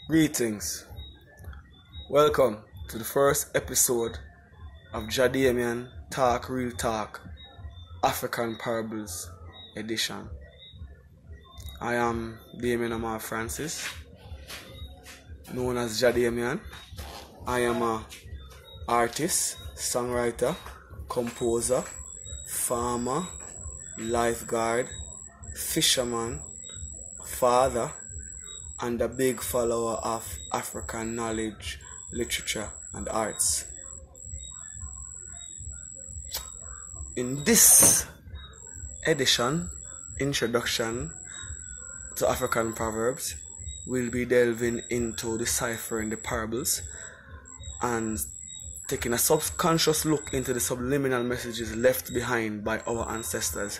Greetings. Welcome to the first episode of Jah Damion Talk Real Talk African Parables edition. I am Damion Amar Francis, known as Jah Damion. I am an artist, songwriter, composer, farmer, lifeguard, fisherman, father, and a big follower of African knowledge, literature, and arts. In this edition, introduction to African Proverbs, we'll be delving into deciphering the parables and taking a subconscious look into the subliminal messages left behind by our ancestors.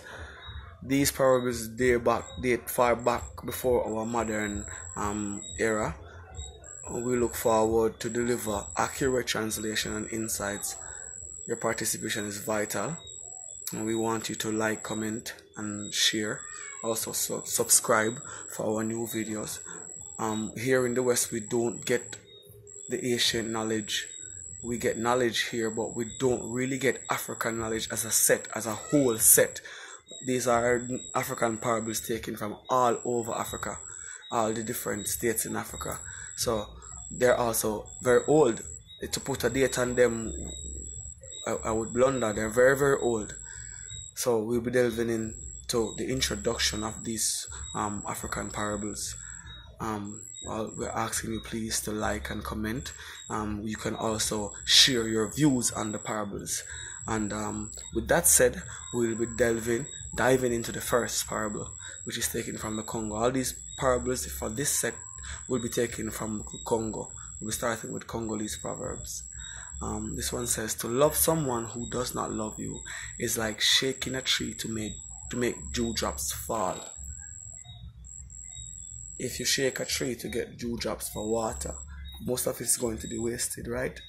These parables date far back before our modern era. We look forward to deliver accurate translation and insights. Your participation is vital, and we want you to like, comment, and share. Also, subscribe for our new videos. Here in the West, we don't get the ancient knowledge. We get knowledge here, but we don't really get African knowledge as a set, as a whole set. These are African parables taken from all over Africa, all the different states in Africa. So they're also very old. To put a date on them, I would blunder. They're very, very old. So we'll be delving into the introduction of these African parables. We're asking you please to like and comment. You can also share your views on the parables. And with that said, we'll be diving into the first parable, which is taken from the Congo. All these parables for this set will be taken from Congo. We'll be starting with Congolese proverbs. This one says, "To love someone who does not love you is like shaking a tree to make dewdrops fall." If you shake a tree to get dewdrops for water, most of it's going to be wasted, right?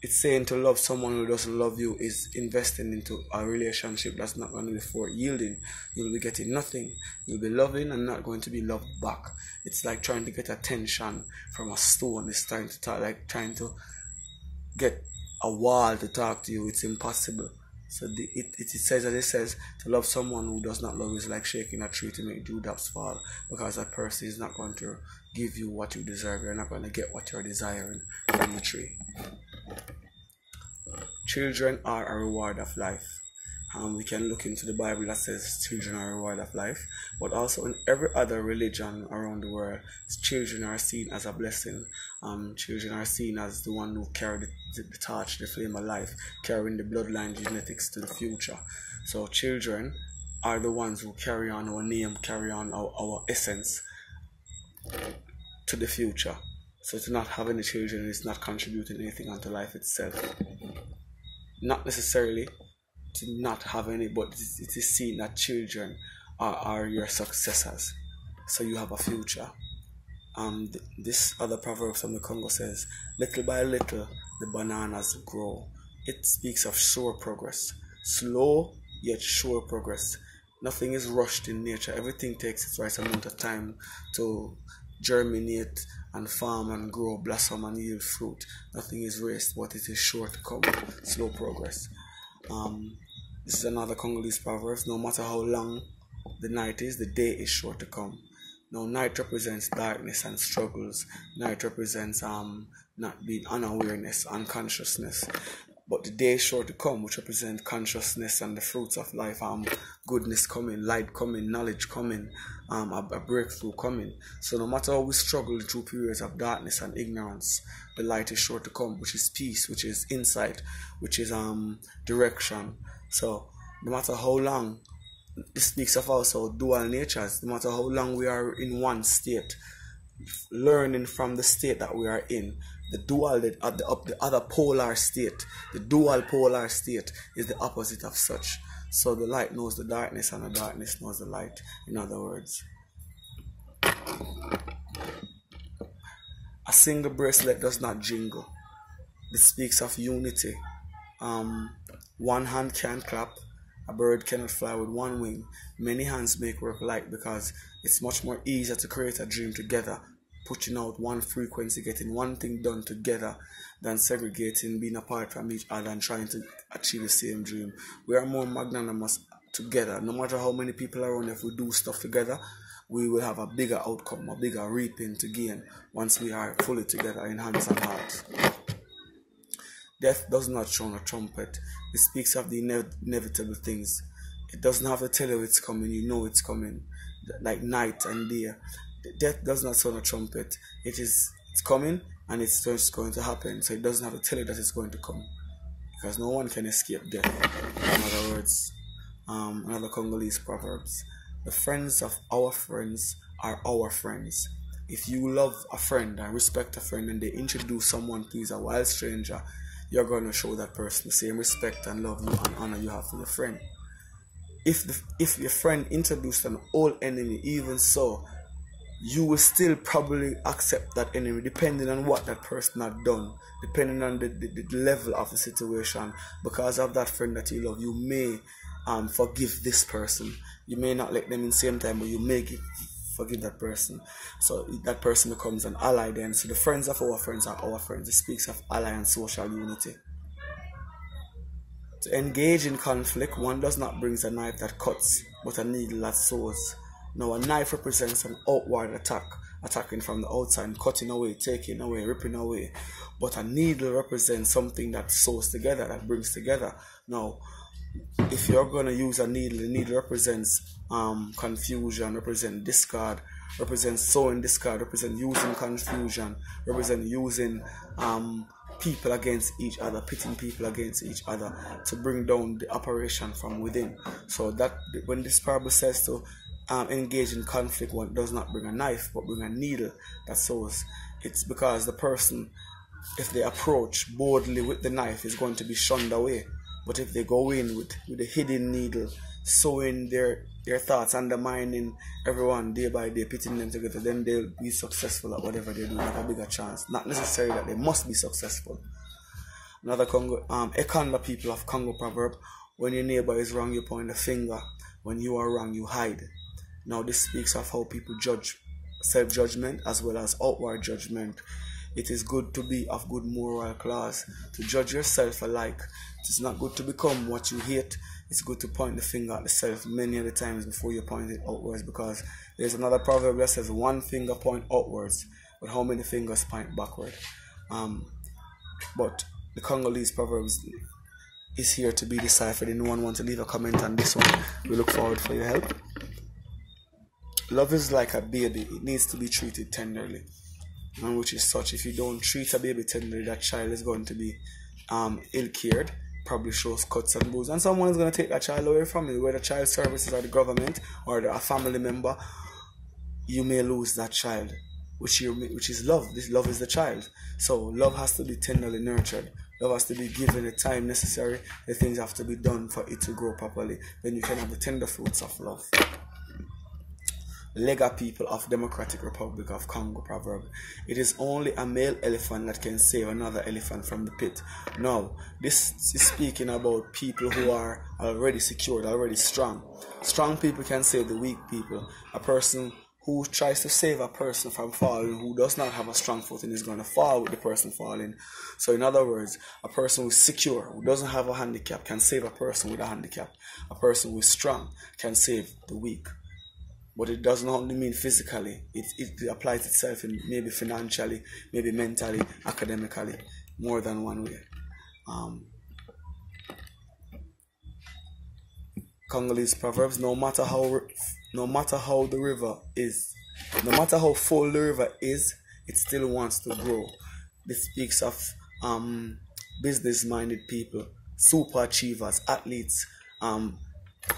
It's saying to love someone who doesn't love you is investing into a relationship that's not going to be for yielding. You'll be getting nothing. You'll be loving and not going to be loved back. It's like trying to get attention from a stone. It's trying to get a wall to talk to you. It's impossible. So it says to love someone who does not love you is like shaking a tree to make dewdrops fall, because that person is not going to give you what you deserve. You're not going to get what you're desiring from the tree. Children are a reward of life. We can look into the Bible that says children are a reward of life, but also in every other religion around the world, children are seen as a blessing. Children are seen as the one who carry the torch, the flame of life, carrying the bloodline genetics to the future. So children are the ones who carry on our name, carry on our essence to the future. So to not have any children is not contributing anything onto life itself. Not necessarily to not have any, but it is seen that children are your successors. So you have a future. This other proverb from the Congo says, "Little by little, the bananas grow." It speaks of sure progress. Slow yet sure progress. Nothing is rushed in nature. Everything takes its right amount of time to germinate and farm and grow, blossom and yield fruit. Nothing is raced, but it is sure to come. Slow progress. This is another Congolese proverb. No matter how long the night is, the day is sure to come. Now, night represents darkness and struggles. Night represents not being unawareness, unconsciousness. But the day is sure to come, which represents consciousness and the fruits of life. Goodness coming, light coming, knowledge coming, a breakthrough coming. So no matter how we struggle through periods of darkness and ignorance, the light is sure to come, which is peace, which is insight, which is direction. So no matter how long, this speaks of also dual natures. No matter how long we are in one state, learning from the state that we are in, the other polar state, the dual polar state is the opposite of such. So the light knows the darkness and the darkness knows the light, in other words. A single bracelet does not jingle. This speaks of unity. One hand can't clap, A bird cannot fly with one wing. Many hands make work light because it's much more easier to create a dream together, putting out one frequency, getting one thing done together, than segregating, being apart from each other and trying to achieve the same dream. We are more magnanimous together. No matter how many people are around, if we do stuff together, we will have a bigger outcome, a bigger reaping to gain once we are fully together in hands and hearts. Death does not sound a trumpet. It speaks of the inevitable things. It doesn't have to tell you it's coming. You know it's coming, like night and day. Death does not sound a trumpet. It's coming, and it's just going to happen. So it doesn't have to tell you that it's going to come, because no one can escape death. In other words, another Congolese Proverbs: the friends of our friends are our friends. If you love a friend and respect a friend, and they introduce someone to you as a wild stranger, you're going to show that person the same respect and love you and honor you have for your friend. If your friend introduced an old enemy, even so, you will still probably accept that enemy, depending on what that person had done, depending on the level of the situation. Because of that friend that you love, you may forgive this person. You may not let them in the same time, but you may forgive that person. So that person becomes an ally then. So the friends of our friends are our friends. It speaks of ally and social unity. To engage in conflict, one does not bring a knife that cuts, but a needle that sews. Now, a knife represents an outward attack, attacking from the outside, cutting away, taking away, ripping away. But a needle represents something that sews together, that brings together. Now, if you're going to use a needle, the needle represents confusion, represents discard, represents sowing discard, represents using confusion, represents using people against each other, pitting people against each other to bring down the operation from within. So that when this parable says to engage in conflict, one does not bring a knife but bring a needle that sews. It's because the person, if they approach boldly with the knife, is going to be shunned away. But if they go in with a hidden needle, sowing their thoughts, undermining everyone day by day, pitting them together, then they'll be successful at whatever they do, have a bigger chance. Not necessarily that they must be successful. Another Ekanda people of Congo proverb: when your neighbor is wrong, you point the finger. When you are wrong, you hide. Now this speaks of how people judge, self-judgment as well as outward judgment. It is good to be of good moral class, to judge yourself alike. It is not good to become what you hate. It's good to point the finger at the self many of the times before you point it outwards, because there's another proverb that says one finger point outwards, but how many fingers point backward? But the Congolese Proverbs is here to be deciphered. Anyone want to leave a comment on this one? We look forward for your help. Love is like a baby. It needs to be treated tenderly. And which is such, if you don't treat a baby tenderly, that child is going to be ill-cared, probably shows cuts and bruises, and someone is going to take that child away from you, whether child services or the government or a family member. You may lose that child, which is love. This love is the child. So love has to be tenderly nurtured. Love has to be given the time necessary. The things have to be done for it to grow properly. Then you can have the tender fruits of love. Lega people of Democratic Republic of Congo proverb: it is only a male elephant that can save another elephant from the pit. Now, this is speaking about people who are already secured, already strong. Strong people can save the weak people. A person who tries to save a person from falling, who does not have a strong footing, is going to fall with the person falling. So in other words, a person who is secure, who doesn't have a handicap, can save a person with a handicap. A person who is strong can save the weak. But it doesn't only mean physically. It applies itself in maybe financially, maybe mentally, academically, more than one way. Congolese proverbs: no matter how the river is, no matter how full the river is, it still wants to grow. This speaks of business-minded people, super achievers, athletes,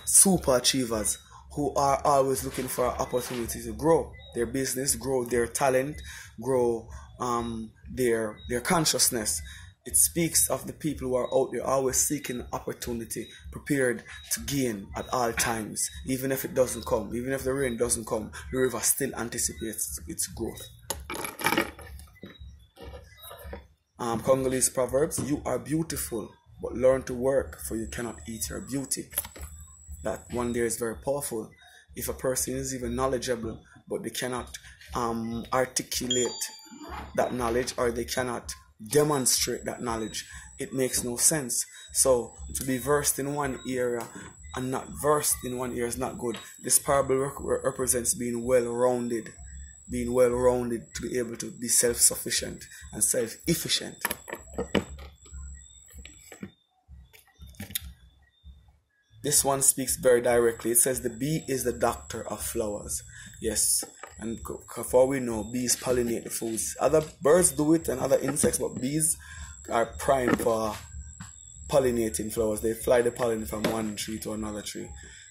super achievers, who are always looking for an opportunity to grow their business, grow their talent, grow their consciousness. It speaks of the people who are out there always seeking opportunity, prepared to gain at all times. Even if it doesn't come, even if the rain doesn't come, the river still anticipates its growth. Congolese proverbs: you are beautiful, but learn to work, for you cannot eat your beauty. That one there is very powerful. If a person is even knowledgeable but they cannot articulate that knowledge, or they cannot demonstrate that knowledge. It makes no sense. So to be versed in one area and not versed in one area is not good. This parable represents being well-rounded, to be able to be self-sufficient and self-efficient. This one speaks very directly. It says the bee is the doctor of flowers. Yes, and for we know, bees pollinate the foods. Other birds do it and other insects, but bees are prime for pollinating flowers. They fly the pollen from one tree to another tree.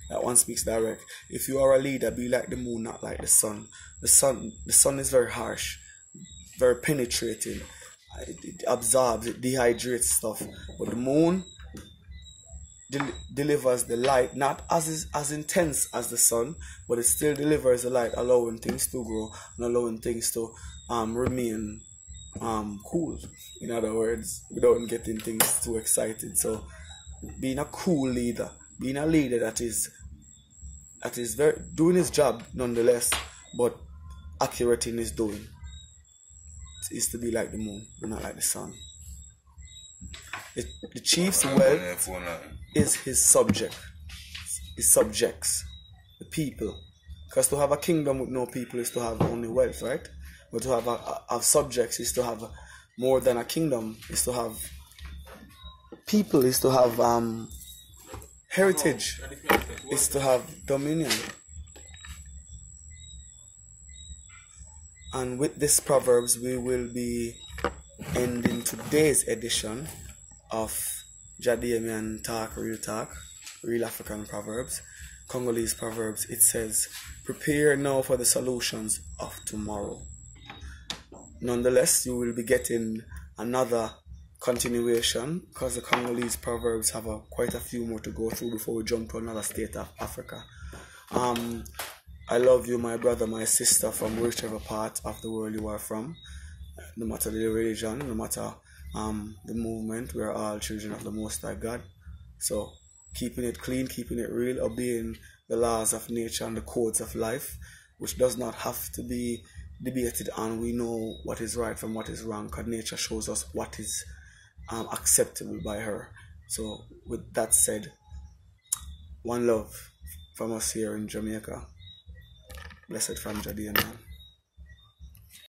That one speaks direct. If you are a leader, be like the moon, not like the sun. The sun is very harsh, very penetrating. It absorbs, it dehydrates stuff. But the moon delivers the light, not as intense as the sun, but it still delivers the light, allowing things to grow and allowing things to remain cool. In other words, without getting things too excited. So being a cool leader, being a leader that is very doing his job nonetheless, but accurate in his doing, is to be like the moon, not like the sun. The chief's wealth is his subjects, the people. Because to have a kingdom with no people is to have only wealth, right? But to have subjects is to have more than a kingdom, is to have people, is to have heritage, is to have dominion. And with this Proverbs, we will be ending today's edition of Jah Damion Talk, Real African Proverbs, Congolese Proverbs. It says, prepare now for the solutions of tomorrow. Nonetheless, you will be getting another continuation, because the Congolese Proverbs have quite a few more to go through before we jump to another state of Africa. I love you, my brother, my sister, from whichever part of the world you are from. No matter the religion, no matter the movement, we are all children of the Most High God. So keeping it clean, keeping it real, obeying the laws of nature and the codes of life, which does not have to be debated on. We know what is right from what is wrong, because nature shows us what is acceptable by her. So with that said, one love from us here in Jamaica. Blessed from Jah Damion.